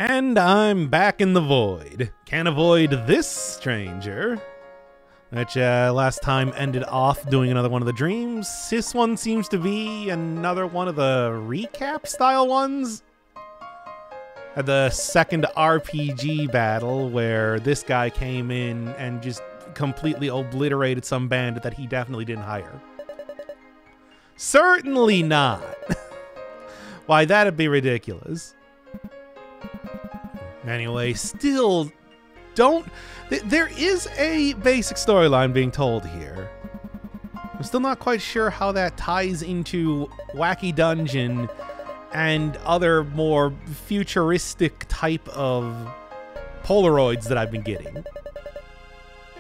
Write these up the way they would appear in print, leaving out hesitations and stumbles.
And I'm back in the void. Can't avoid this stranger. Which last time ended off doing another one of the dreams. This one seems to be another one of the recap style ones. At the second RPG battle where this guy came in and just completely obliterated some bandit that he definitely didn't hire. Certainly not. Why, that'd be ridiculous. Anyway, still don't... There is a basic storyline being told here. I'm still not quite sure how that ties into Wacky Dungeon and other more futuristic type of Polaroids that I've been getting.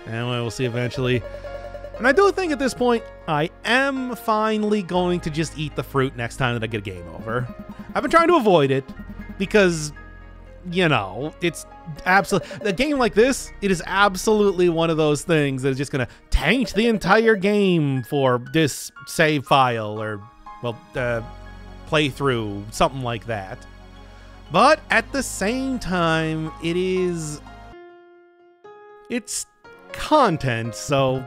Anyway, we'll see eventually. And I do think at this point, I am finally going to just eat the fruit next time that I get a game over. I've been trying to avoid it because, you know, it's absolutely... A game like this, it is absolutely one of those things that is just going to taint the entire game for this save file or, well, playthrough, something like that. But at the same time, it's content, so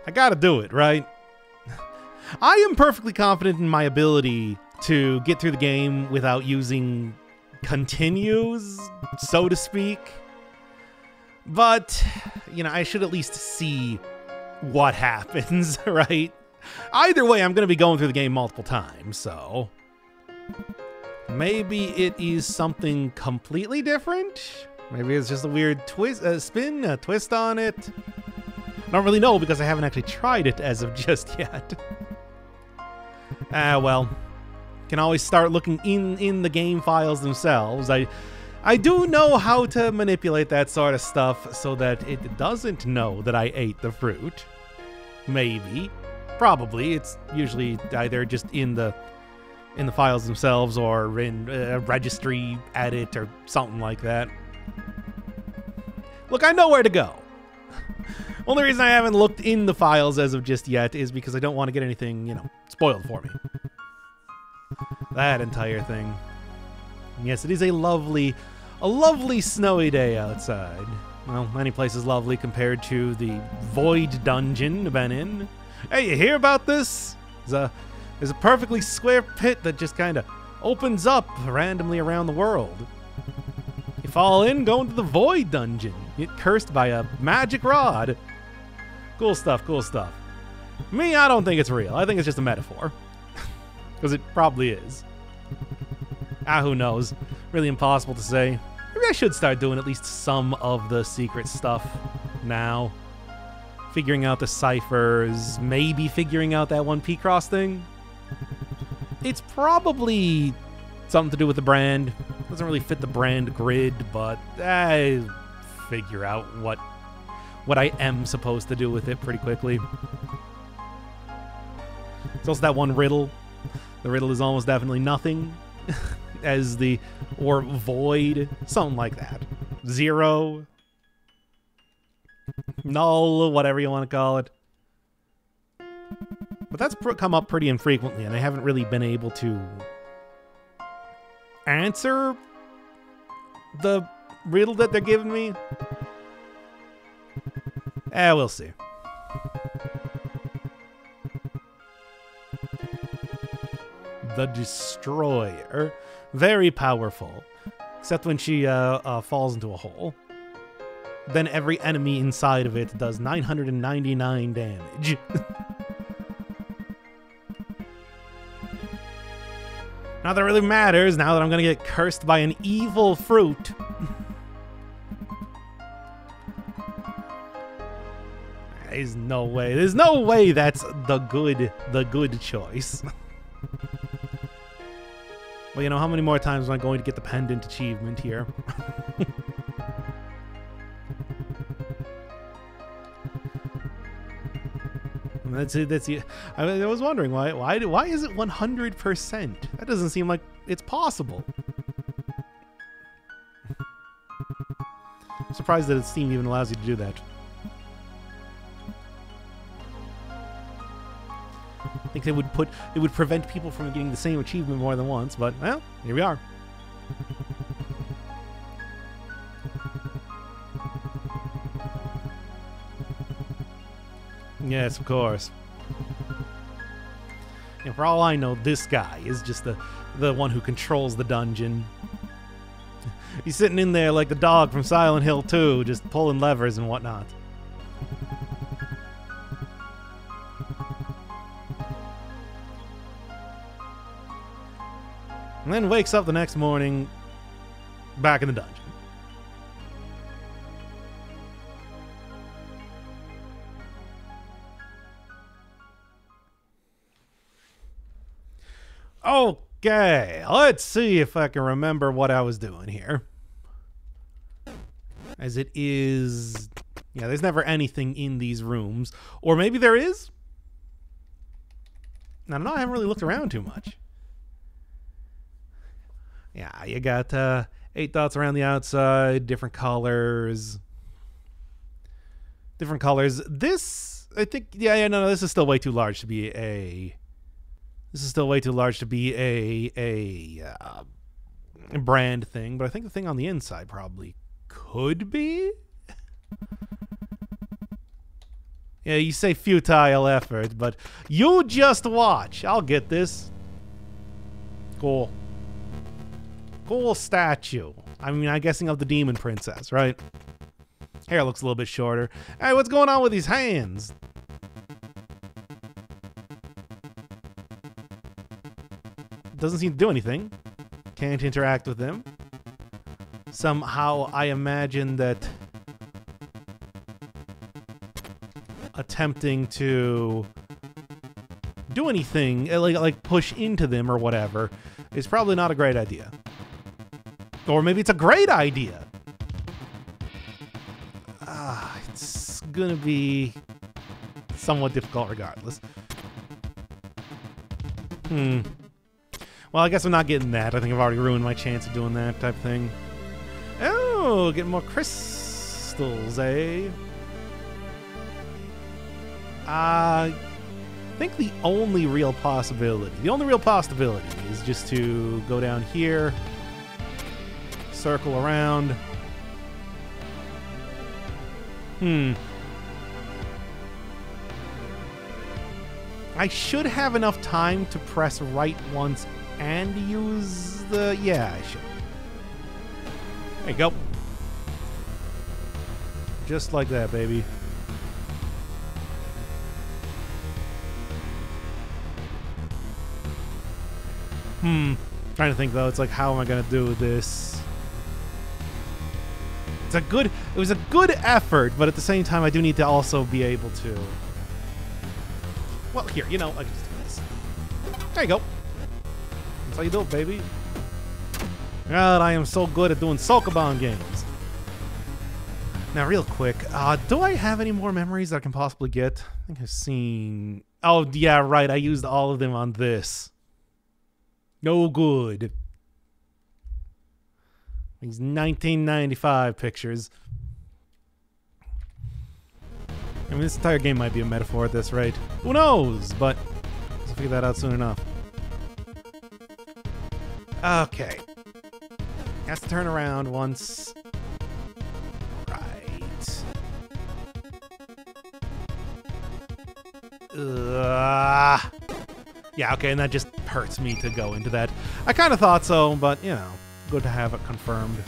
I gotta do it, right? I am perfectly confident in my ability to get through the game without using continues, so to speak. But, you know, I should at least see what happens, right? Either way, I'm going to be going through the game multiple times, so maybe it is something completely different. Maybe it's just a weird twist, a twist on it. I don't really know because I haven't actually tried it as of just yet. Well, can always start looking in the game files themselves. I do know how to manipulate that sort of stuff so that it doesn't know that I ate the fruit. Maybe. Probably. It's usually either just in the files themselves or in a registry edit or something like that. Look, I know where to go. Only reason I haven't looked in the files as of just yet is because I don't want to get anything, you know, spoiled for me. That entire thing. Yes, it is a lovely snowy day outside. Well, many places lovely compared to the Void Dungeon I've been in. Hey, you hear about this? There's a perfectly square pit that just kind of opens up randomly around the world. You fall in, go into the Void Dungeon. Get cursed by a magic rod. Cool stuff, cool stuff. Me, I don't think it's real. I think it's just a metaphor. Because it probably is. Who knows? Really impossible to say. Maybe I should start doing at least some of the secret stuff now. Figuring out the ciphers, maybe figuring out that one P-Cross thing. It's probably something to do with the brand. Doesn't really fit the brand grid, but I figure out what I am supposed to do with it pretty quickly. It's also that one riddle. The riddle is almost definitely nothing. Or void, something like that. Zero. Null, whatever you want to call it. But that's come up pretty infrequently, and I haven't really been able to answer the riddle that they're giving me. We'll see. The Destroyer. Very powerful. Except when she falls into a hole. Then every enemy inside of it does 999 damage. Not that it really matters now that I'm gonna get cursed by an evil fruit. There's no way that's the good choice. Well, you know, how many more times am I going to get the pendant achievement here? That's it. I was wondering why is it 100%? That doesn't seem like it's possible. I'm surprised that Steam even allows you to do that. I think it would prevent people from getting the same achievement more than once, but well, here we are. Yes, of course. And for all I know, this guy is just the one who controls the dungeon. He's sitting in there like the dog from Silent Hill 2, just pulling levers and whatnot. And then wakes up the next morning back in the dungeon. Okay, let's see if I can remember what I was doing here. As it is... Yeah, there's never anything in these rooms. Or maybe there is? I don't know, I haven't really looked around too much. Yeah, you got 8 dots around the outside, different colors. Different colors. This, I think, yeah, no, this is still way too large to be a... This is still way too large to be a brand thing, but I think the thing on the inside probably could be. Yeah, you say futile effort, but you just watch. I'll get this. Cool. Cool statue. I mean, I'm guessing of the demon princess, right? Hair looks a little bit shorter. Hey, what's going on with these hands? Doesn't seem to do anything. Can't interact with them. Somehow I imagine that attempting to do anything, like push into them or whatever, is probably not a great idea. Or maybe it's a great idea. It's gonna be somewhat difficult regardless. Well, I guess I'm not getting that. I think I've already ruined my chance of doing that type of thing. Oh, getting more crystals, eh? I think the only real possibility is just to go down here, circle around. I should have enough time to press right once and use the... Yeah, I should. There you go. Just like that, baby. Trying to think, though. It's like, how am I going to do this? It was a good effort, but at the same time, I do need to also be able to... Well, here, you know, I can just do this. There you go. That's how you do it, baby. God, I am so good at doing Sokoban games. Now, real quick, do I have any more memories that I can possibly get? I think I've seen... Oh, yeah, right, I used all of them on this. No good. These 1995 pictures. I mean, this entire game might be a metaphor at this rate. Who knows? But I'll figure that out soon enough. Okay. Has to turn around once. Right. Yeah, okay, and that just hurts me to go into that. I kind of thought so, but, you know, good to have it confirmed.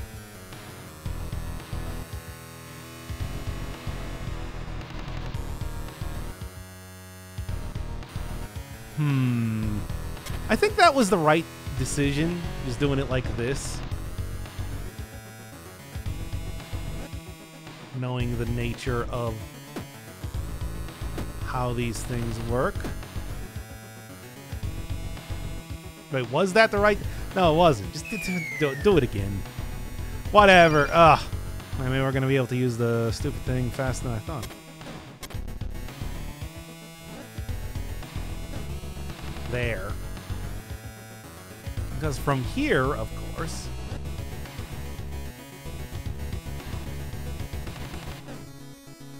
I think that was the right decision, just doing it like this. Knowing the nature of how these things work. Wait, was that the right... No, it wasn't. Just do it again. Whatever. Ugh. I mean, we're going to be able to use the stupid thing faster than I thought. There. Because from here, of course...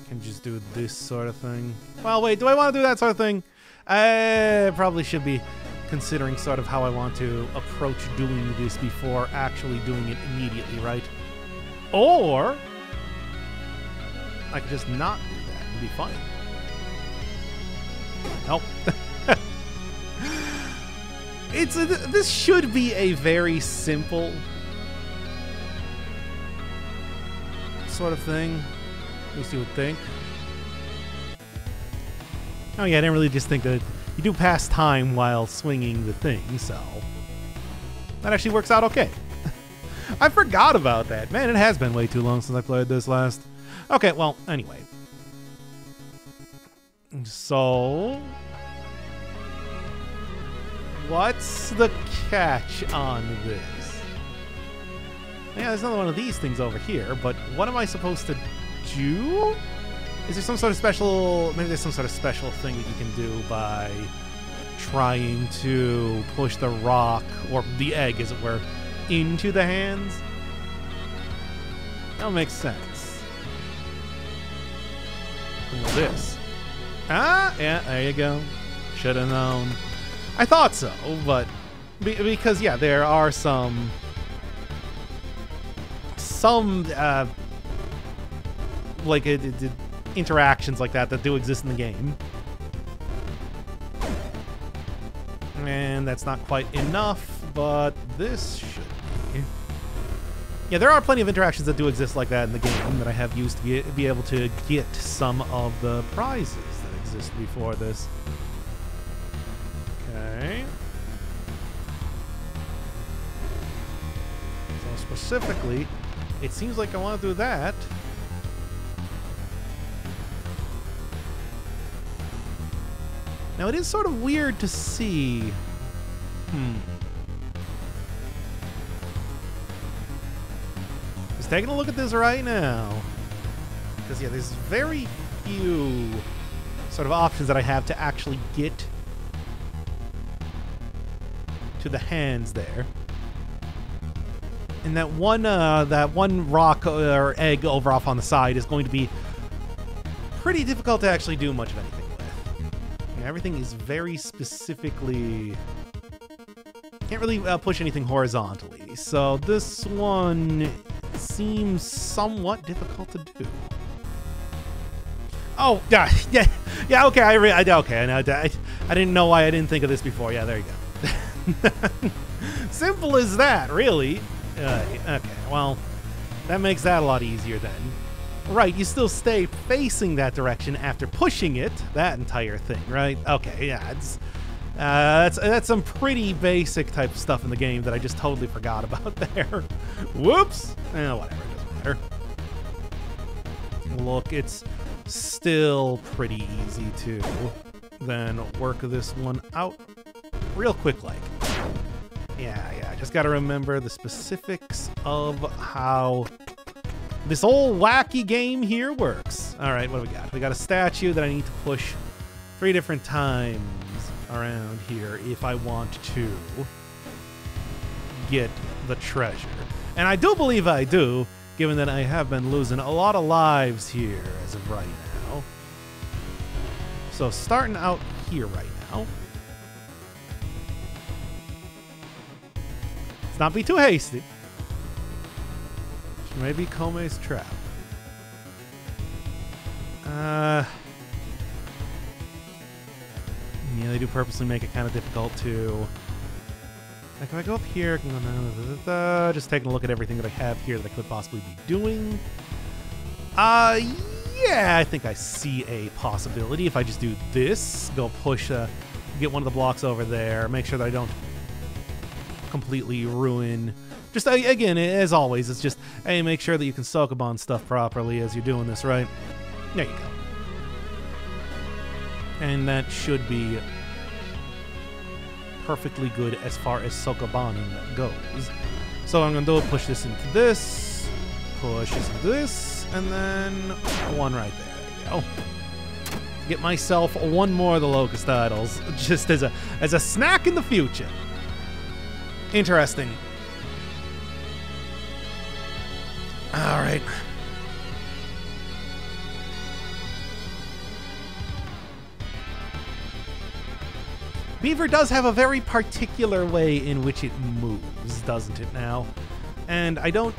can just do this sort of thing. Well, wait, do I want to do that sort of thing? I probably should be considering sort of how I want to approach doing this before actually doing it immediately, right? Or I could just not do that and be fine. Nope. This should be a very simple sort of thing. At least you would think. Oh yeah, I didn't really just think that you do pass time while swinging the thing, so that actually works out okay. I forgot about that. Man, it has been way too long since I played this last. Okay, well, anyway. So, what's the catch on this? Yeah, there's another one of these things over here, but what am I supposed to do? Is there some sort of special... Maybe there's some sort of special thing that you can do by trying to push the rock, or the egg, as it were, into the hands? That makes sense. Well, this. Ah, yeah, there you go. Should have known. I thought so, but... Because, yeah, there are some like interactions like that do exist in the game, and that's not quite enough, but this should be. Yeah, there are plenty of interactions that do exist like that in the game that I have used to be able to get some of the prizes that exist before this. Okay. So specifically, it seems like I want to do that. Now, it is sort of weird to see... Just taking a look at this right now. Because, yeah, there's very few sort of options that I have to actually get to the hands there. And that one rock or egg over off on the side is going to be pretty difficult to actually do much of anything with. And everything is very specifically... Can't really push anything horizontally. So this one seems somewhat difficult to do. Oh, yeah, okay, I didn't know why I didn't think of this before. Yeah, there you go. Simple as that, really. Okay, well, that makes that a lot easier then. Right, you still stay facing that direction after pushing it, that entire thing, right? Okay, yeah, it's that's some pretty basic type of stuff in the game that I just totally forgot about there. Whoops! Whatever, it doesn't matter. Look, it's still pretty easy to then work this one out real quick like. Yeah, I just gotta remember the specifics of how this old wacky game here works. Alright, what do we got? We got a statue that I need to push 3 different times around here if I want to get the treasure. And I do believe I do, given that I have been losing a lot of lives here as of right now. So starting out here right now. Let's not be too hasty. Maybe Kome's trap. Yeah, they do purposely make it kind of difficult to... Like, if I go up here, I can go... Just taking a look at everything that I have here that I could possibly be doing. Yeah, I think I see a possibility. If I just do this, go push, get one of the blocks over there, make sure that I don't completely ruin... Just, again, as always, it's just, hey, make sure that you can Sokoban stuff properly as you're doing this, right? There you go. And that should be perfectly good as far as Sokobaning goes. So what I'm going to do is push this into this, push this into this, and then one right there. There you go. Get myself one more of the Locust Idols, just as a snack in the future. Interesting. All right. Beaver does have a very particular way in which it moves, doesn't it now? And I don't...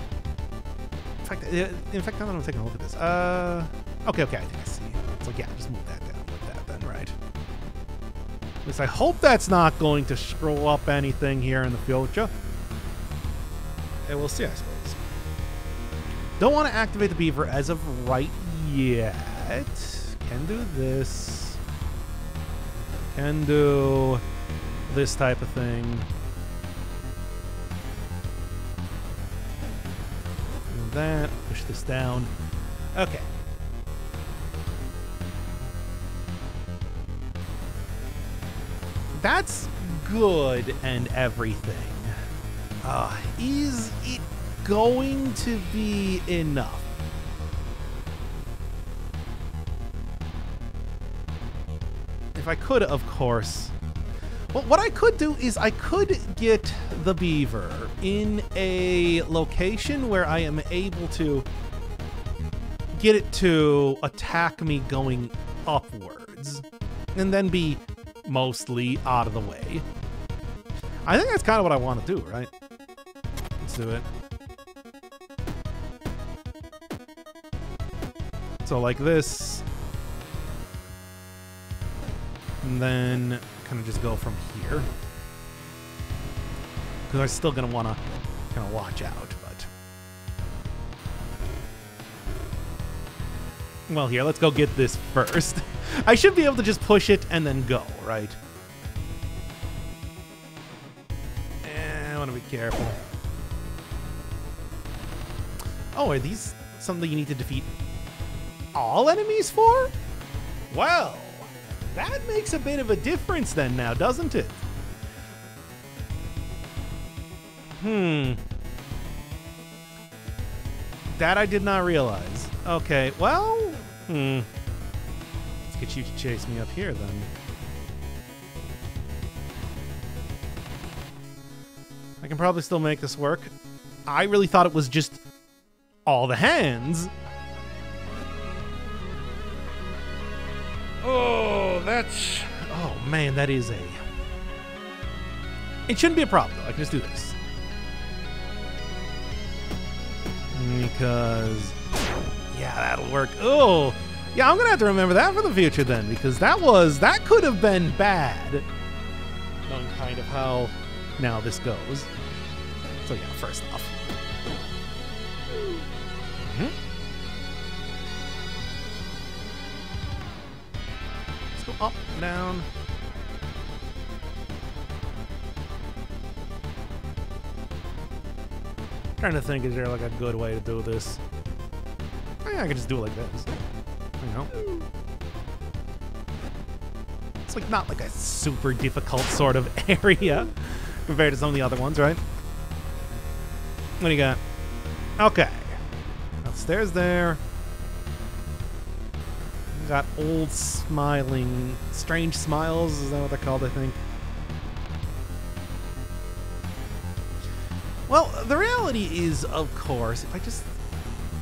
In fact, now that I'm taking a look at this... Okay, I think I see. It's like, yeah, just move that down like that then, right? At least I hope that's not going to screw up anything here in the future. And we'll see, I suppose. Don't want to activate the beaver as of right yet. Can do this. Can do this type of thing. And that. Push this down. Okay. That's good and everything. Is it going to be enough? If I could, of course. Well, what I could do is I could get the beaver in a location where I am able to get it to attack me going upwards and then be mostly out of the way. I think that's kind of what I want to do, right? Let's do it. So like this. And then kind of just go from here. Because I'm still going to want to kind of watch out, but... Well, here, let's go get this first. I should be able to just push it and then go, right? I want to be careful. Oh, are these something you need to defeat all enemies for? Well, that makes a bit of a difference then now, doesn't it? That I did not realize. Okay, well, let's get you to chase me up here then. I can probably still make this work. I really thought it was just all the hands. Oh, that's... Oh, man, that is a... It shouldn't be a problem, though. I can just do this. Because... Yeah, that'll work. Oh, yeah, I'm going to have to remember that for the future then, because that could have been bad. Knowing kind of how now this goes. So, yeah, first off. Up, down. Trying to think, is there like a good way to do this? I think I could just do it like this. You know? It's like not like a super difficult sort of area compared to some of the other ones, right? What do you got? Okay. Upstairs there. Got old smiling, strange smiles, is that what they're called, I think? Well, the reality is, of course, if I just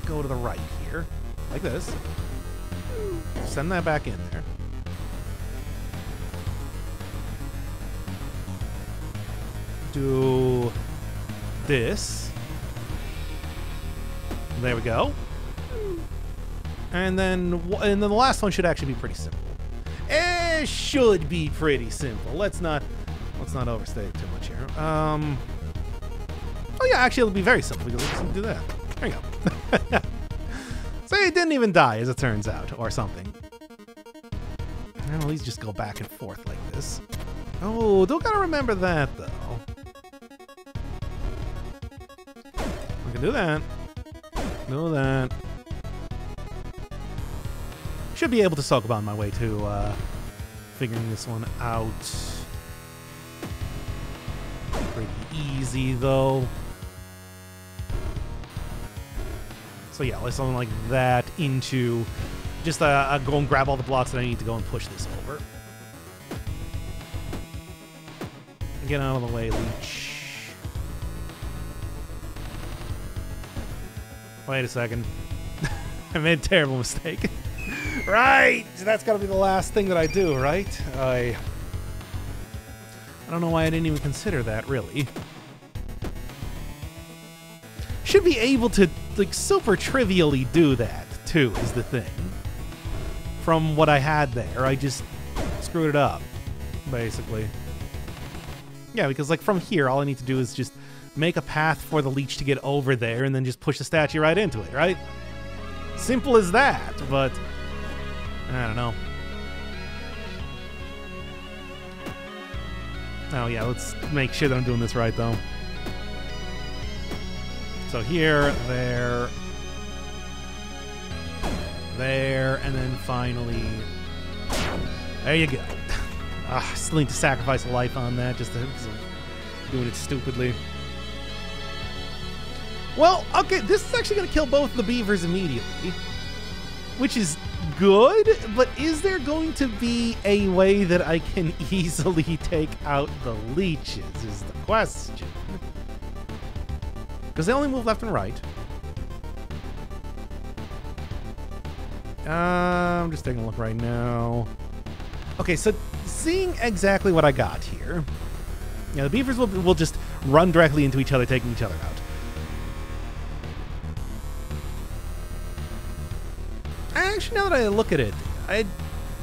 go to the right here, like this, send that back in there. Do this. There we go. And then the last one should actually be pretty simple. It should be pretty simple. Let's not overstate it too much here. Oh yeah, actually it'll be very simple because let's do that. There you go. So he didn't even die, as it turns out, or something. And at least just go back and forth like this. Oh, don't gotta remember that though. We can do that. Do that. Should be able to talk about my way to figuring this one out. Pretty easy though. So yeah, like something like that into just go and grab all the blocks that I need to go and push this over. Get out of the way, Leech. Wait a second. I made a terrible mistake. Right! That's gotta be the last thing that I do, right? I don't know why I didn't even consider that, really. Should be able to, like, super trivially do that, too, is the thing. From what I had there, I just screwed it up. basically. Yeah, because like from here, all I need to do is just make a path for the leech to get over there and then just push the statue right into it, right? Simple as that, but I don't know. Oh yeah, let's make sure that I'm doing this right though. So here, there, and then finally, there you go. I still need to sacrifice a life on that just because I'm doing it stupidly. Well, okay, this is actually going to kill both the beavers immediately, which is good, but is there going to be a way that I can easily take out the leeches is the question. Because they only move left and right. I'm just taking a look right now. Okay, so seeing exactly what I got here. Yeah, the beavers will just run directly into each other, taking each other out. Actually, now that I look at it, I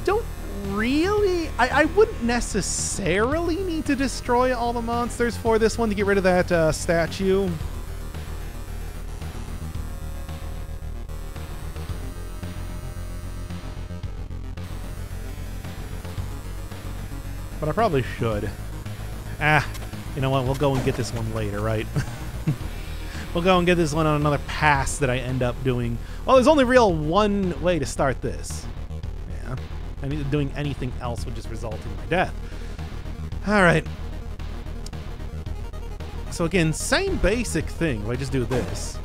don't really... I wouldn't necessarily need to destroy all the monsters for this one to get rid of that statue. But I probably should. You know what? We'll go and get this one later, right? We'll go and get this one on another pass that I end up doing. Well, there's only real one way to start this. Yeah. And doing anything else would just result in my death. Alright. So again, same basic thing. If I just do this.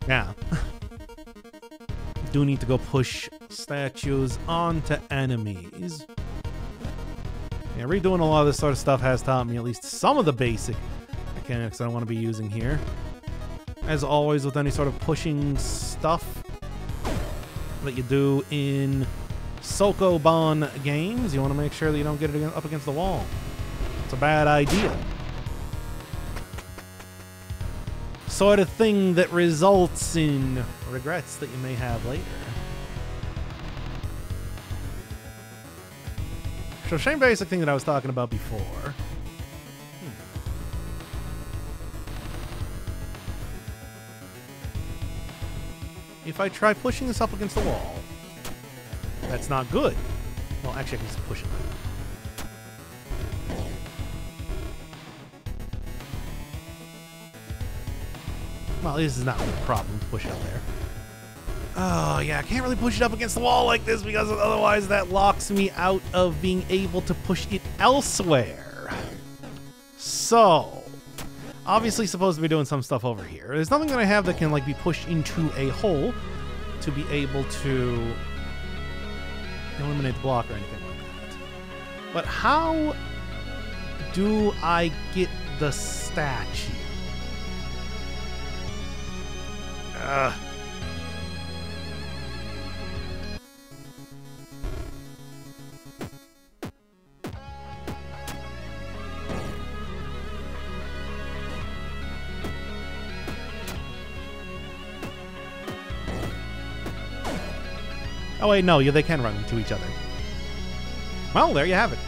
Yeah. Do need to go push statues onto enemies. Yeah, redoing a lot of this sort of stuff has taught me at least some of the basic mechanics I want to be using here. As always, with any sort of pushing stuff that you do in Sokoban games, you want to make sure that you don't get it up against the wall. It's a bad idea. Sort of thing that results in regrets that you may have later. So same basic thing that I was talking about before. If I try pushing this up against the wall, that's not good. Well, actually, I can just push it. Well, this is not really a problem to push it up there. Oh, yeah, I can't really push it up against the wall like this because otherwise that locks me out of being able to push it elsewhere. So, obviously supposed to be doing some stuff over here. There's nothing that I have that can like be pushed into a hole to be able to eliminate the block or anything like that. But how do I get the statue? Oh wait, no, yeah, they can run into each other. Well, there you have it.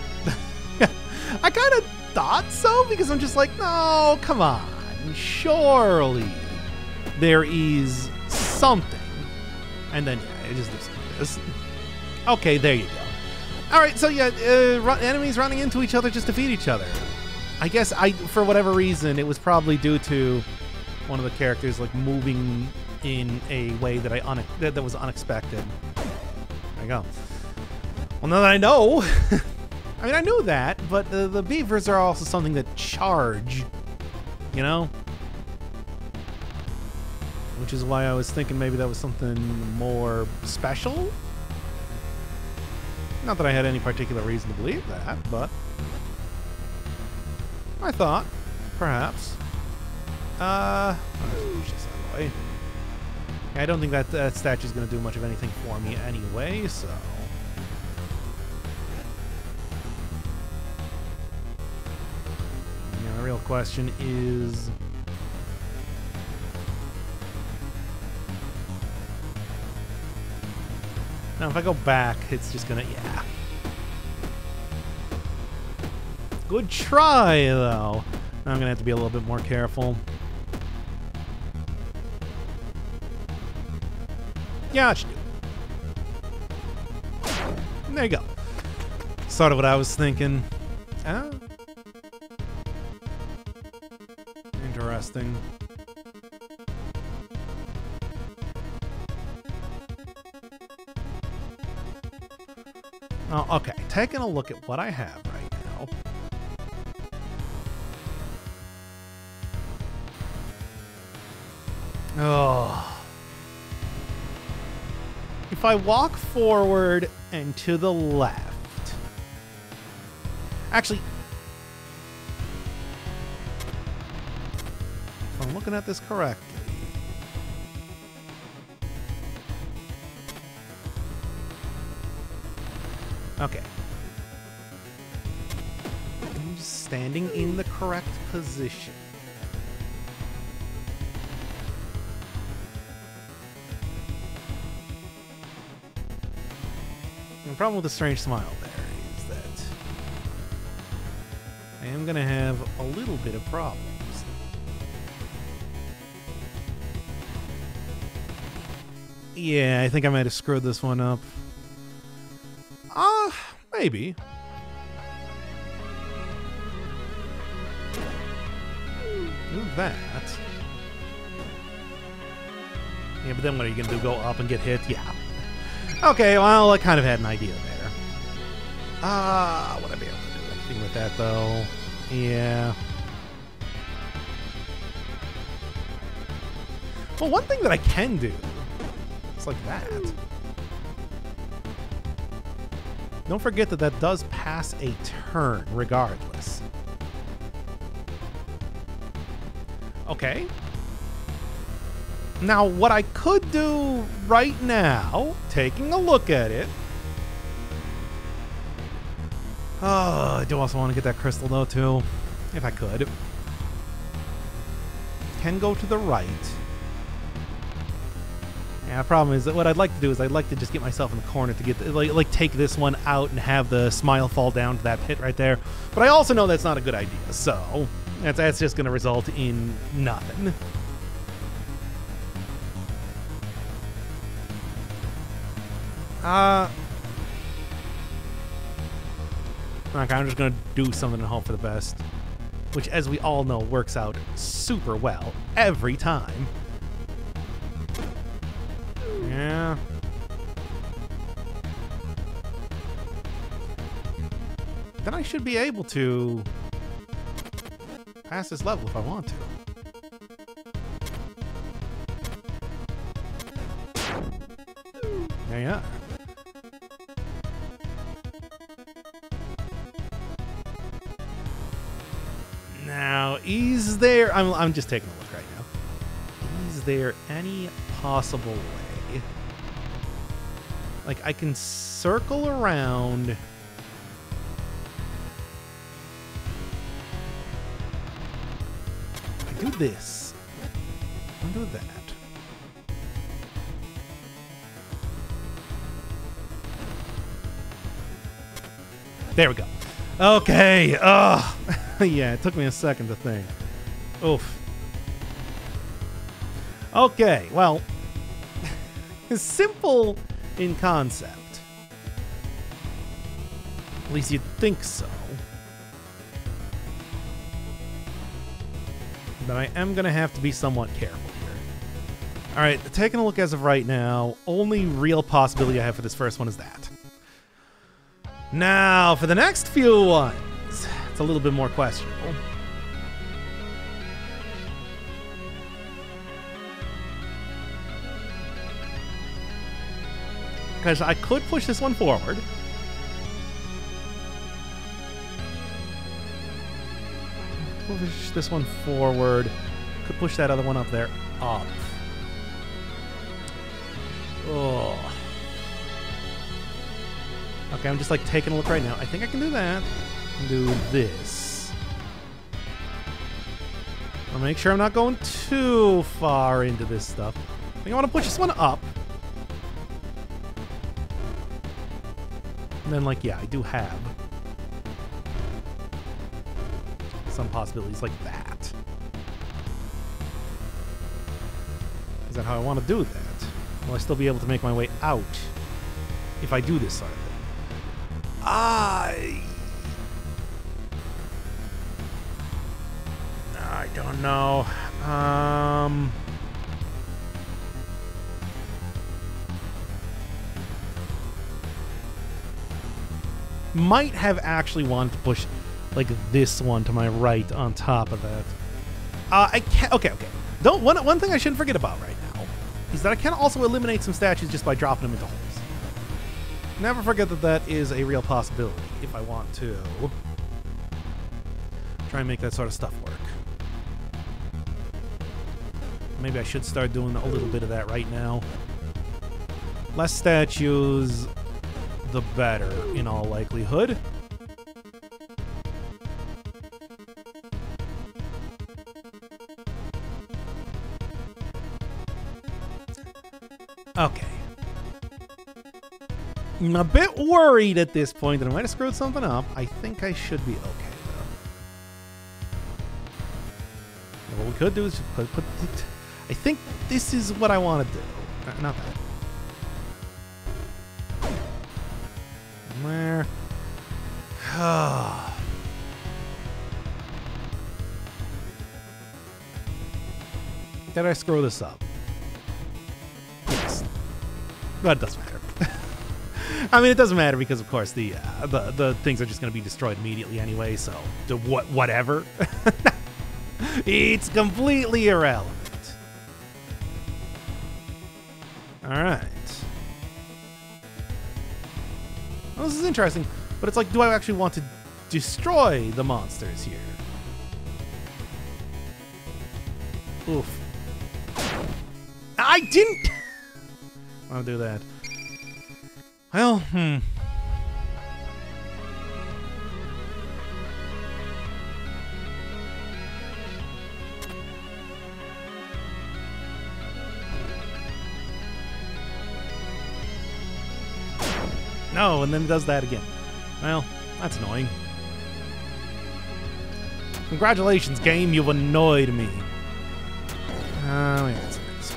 I kind of thought so, because I'm just like, no, come on. Surely there is something. And then, yeah, it just does this. Okay, there you go. Alright, so yeah, enemies running into each other just defeat each other. I guess for whatever reason, it was probably due to one of the characters like moving in a way that that was unexpected. There you go. Well, now that I know, I mean, I knew that, but the beavers are also something that charge, you know? Which is why I was thinking maybe that was something more special. Not that I had any particular reason to believe that, but I thought, perhaps. I'll just push this out of the way. I don't think that statue is going to do much of anything for me anyway, so... Yeah, the real question is... Now, if I go back, it's just going to... Yeah. Good try, though. I'm going to have to be a little bit more careful. Yeah, it should do. There you go. Sort of what I was thinking. Interesting. Oh, okay. Taking a look at what I have right now. Oh. If I walk forward and to the left. Actually, if I'm looking at this correctly. Okay. I'm just standing in the correct position. The problem with the strange smile there is that I am going to have a little bit of problems. Yeah, I think I might have screwed this one up. Maybe. Do that. Yeah, but then what are you going to do? Go up and get hit? Yeah. Okay, well, I kind of had an idea there. Would I be able to do anything with that, though? Yeah. Well, one thing that I can do is like that. Don't forget that that does pass a turn, regardless. Okay. Now, what I could do right now, taking a look at it... Oh, I do also want to get that crystal, though, too. If I could. Can go to the right. Yeah, the problem is that what I'd like to do is I'd like to just get myself in the corner to get like take this one out and have the smile fall down to that pit right there. But I also know that's not a good idea, so that's just going to result in nothing. Okay, I'm just going to do something and hope for the best, which, as we all know, works out super well every time. Yeah. Then I should be able to pass this level if I want to. There you are. Now, is there... I'm just taking a look right now. Is there any possible way? Like, I can circle around... I do this. I'll do that. There we go. Okay. Yeah, it took me a second to think. Oof. Okay, well, simple in concept. At least you'd think so. But I am going to have to be somewhat careful here. All right, taking a look as of right now, only real possibility I have for this first one is that. Now, for the next few ones, it's a little bit more questionable. Because I could push this one forward. Push this one forward. Could push that other one up there. Up. Oh. Okay, I'm just like taking a look right now. I think I can do that. Do this. I'll make sure I'm not going too far into this stuff. I think I want to push this one up. And then, like, yeah, I do have some possibilities like that. Is that how I want to do that? Will I still be able to make my way out if I do this sort of thing? I don't know. Might have actually wanted to push like this one to my right on top of that. I can't. Okay. One thing I shouldn't forget about right now is that I can also eliminate some statues just by dropping them into holes. Never forget that that is a real possibility if I want to try and make that sort of stuff work. Maybe I should start doing a little bit of that right now. Less statues, the better, in all likelihood. Okay. I'm a bit worried at this point that I might have screwed something up. I think I should be okay, though. What we could do is put I think this is what I want to do. Not that. Where? Did I screw this up? Yes. But it doesn't matter. I mean, it doesn't matter because, of course, the things are just going to be destroyed immediately anyway. So, whatever. It's completely irrelevant. All right. Well, this is interesting, but it's like, do I actually want to destroy the monsters here? Oof. I didn't want to do that. Well, No, and then it does that again. Well, that's annoying. Congratulations, game, you've annoyed me. Yeah, that's nice.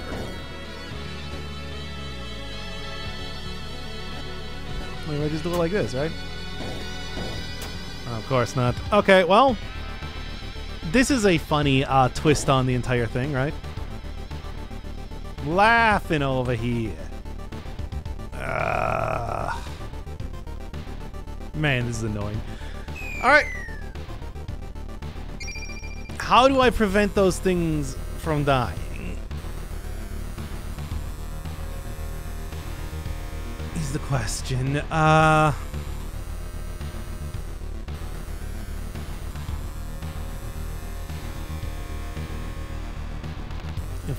Maybe I just do it like this, right? Of course not. Okay, well, this is a funny twist on the entire thing, right? Laughing over here. Man, this is annoying. All right. How do I prevent those things from dying? Is the question. If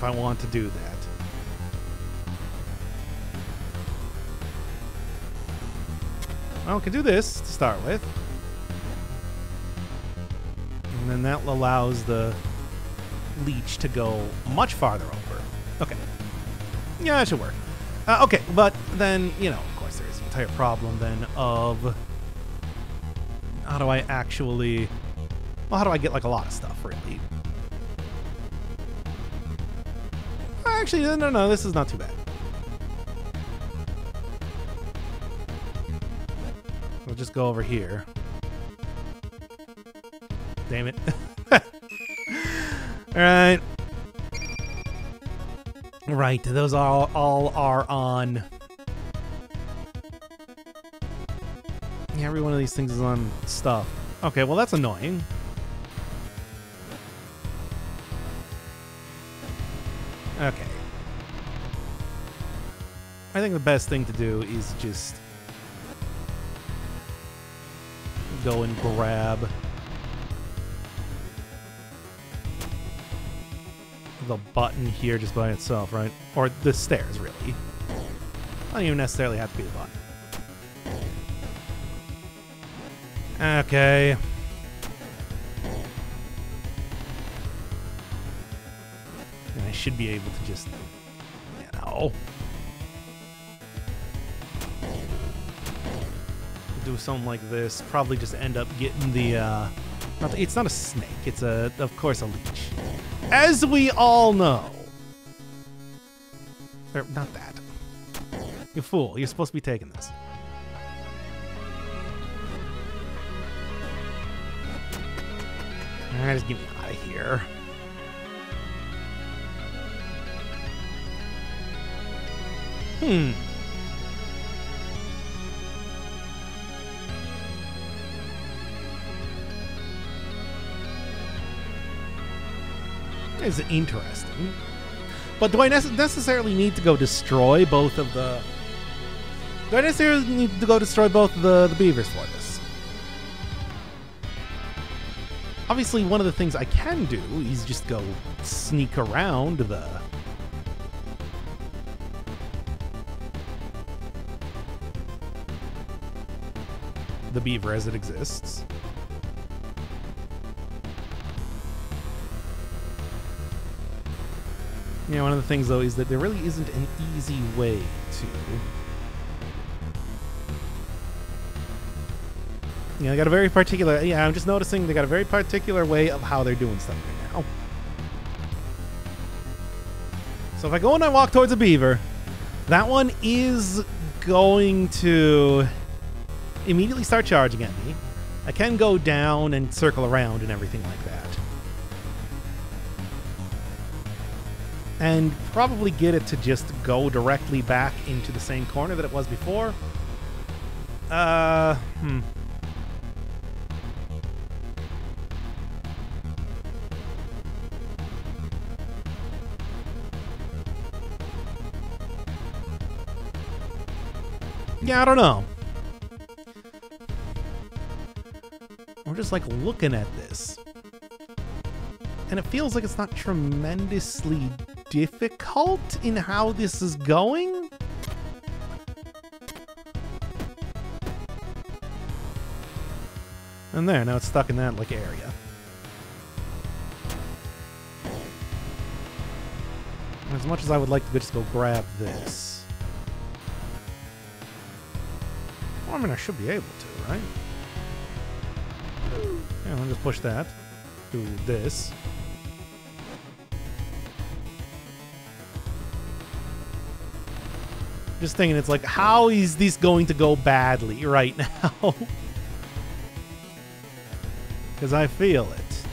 I want to do that. Well, I can do this to start with. And then that allows the leech to go much farther over. Okay. Yeah, that should work. Okay, but then, you know, of course, there's the entire problem then of how do I actually... Well, how do I get, like, a lot of stuff, really? Actually, no, this is not too bad. We'll just go over here. Damn it. Alright. Right, those all are on. Yeah, every one of these things is on stuff. Okay, well that's annoying. Okay. I think the best thing to do is just go and grab the button here just by itself, right? Or the stairs, really. Don't even necessarily have to be the button. Okay. And I should be able to just, you know, do something like this. Probably just end up getting the It's not a snake. It's of course, a leech. As we all know. Or, not that. You fool. You're supposed to be taking this. Alright, just get me out of here. Is interesting. But do I necessarily need to go destroy both of the... Do I necessarily need to go destroy both of the beavers for this? Obviously, one of the things I can do is just go sneak around the beaver as it exists. Yeah, one of the things, though, is that there really isn't an easy way to... Yeah, they got a very particular... Yeah, I'm just noticing they got a very particular way of how they're doing stuff right now. So if I go and I walk towards a beaver, that one is going to immediately start charging at me. I can go down and circle around and everything like that. And probably get it to just go directly back into the same corner that it was before. Yeah, I don't know. We're just like looking at this. And it feels like it's not tremendously difficult in how this is going. And there, now it's stuck in that like area. As much as I would like to just go grab this. Well, I mean, I should be able to, right? Yeah, I'll just push that. Do this. Just thinking, it's like, how is this going to go badly right now? Because I feel it.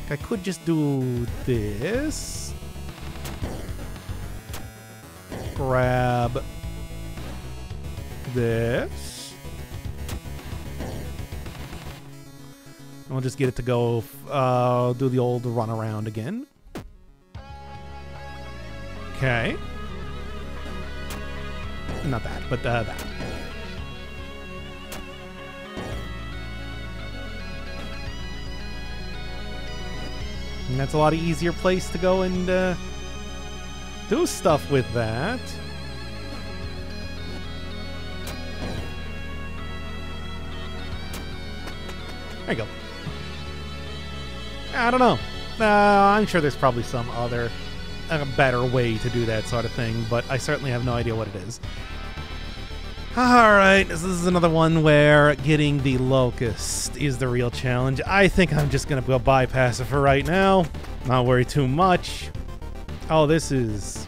I could just do this. Grab this. And we'll just get it to go, do the old run around again. Okay. Not that, but that. And that's a lot easier place to go and do stuff with that. There you go. I don't know. I'm sure there's probably some other better way to do that sort of thing, but I certainly have no idea what it is. Alright, this is another one where getting the locust is the real challenge. I think I'm just going to go bypass it for right now. Not worry too much. Oh, this is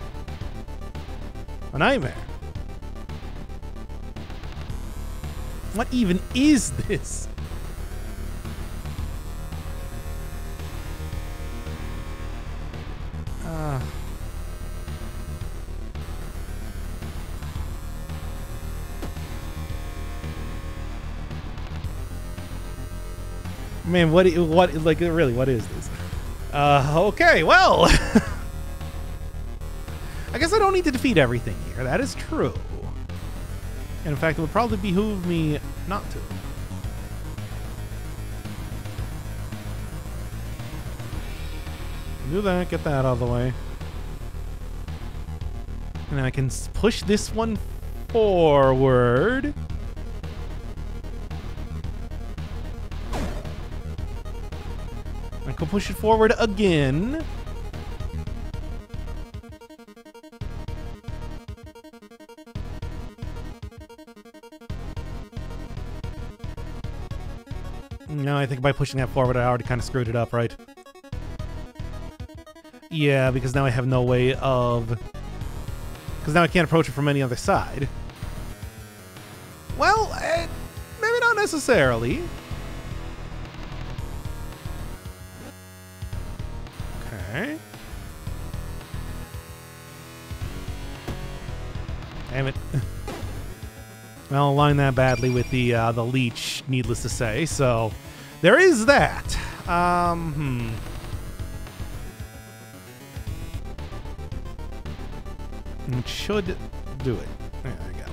a nightmare. What even is this? Man, what, like, really, what is this? Okay, well. I guess I don't need to defeat everything here. That is true. And in fact, it would probably behoove me not to. Do that, get that out of the way. And I can push this one forward. I can push it forward again. think by pushing that forward, I already kind of screwed it up, right? Yeah, because now I have no way of... Because now I can't approach it from any other side. Well, maybe not necessarily. Okay. Damn it. I'll align that badly with the leech, needless to say. So, there is that. It should do it. There we go.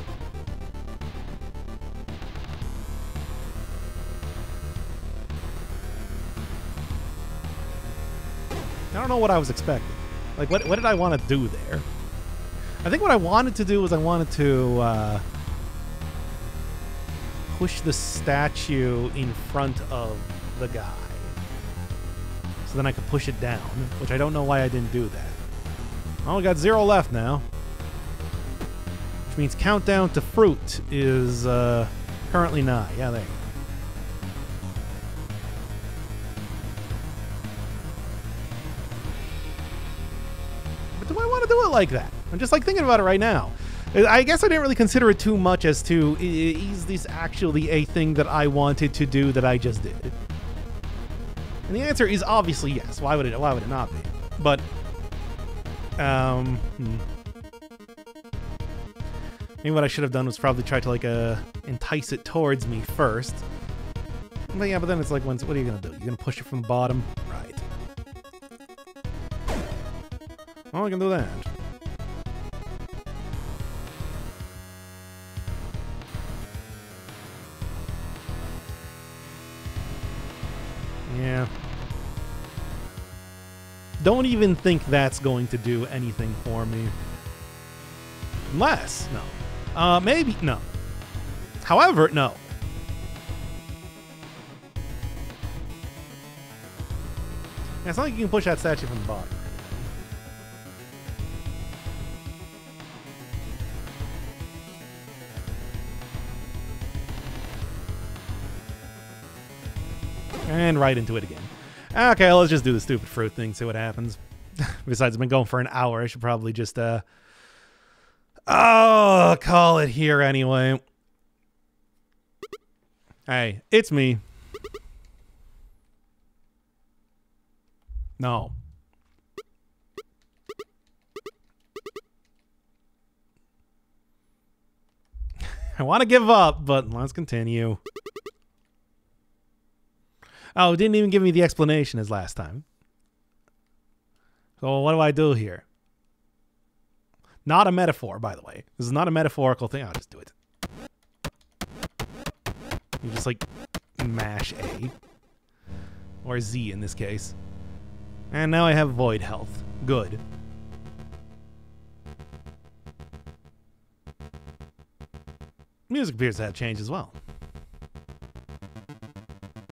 I don't know what I was expecting. Like, what did I want to do there? I think what I wanted to do was I wanted to push the statue in front of the guy. So then I could push it down, which I don't know why I didn't do that. Oh, we got 0 left now. Which means countdown to fruit is currently nigh. Yeah, there you go. But do I want to do it like that? I'm just like thinking about it right now. I guess I didn't really consider it too much as to, is this actually a thing that I wanted to do that I just did? And the answer is obviously yes. Why would it not be? But maybe what I should have done was probably try to like entice it towards me first. But yeah, but then it's like, what are you gonna do? You're gonna push it from the bottom, right? Well, I can do that. Yeah. Don't even think that's going to do anything for me. Unless, no. Maybe, no. However, no. Yeah, it's not like you can push that statue from the bottom. And right into it again. Okay, let's just do the stupid fruit thing, see what happens. Besides, I've been going for an hour. I should probably just, call it here anyway. Hey, it's me. No. I want to give up, but let's continue. Oh, it didn't even give me the explanation as last time. So what do I do here? Not a metaphor, by the way. This is not a metaphorical thing. I'll just do it. You just like mash A. Or Z in this case. And now I have void health. Good. Music appears to have changed as well.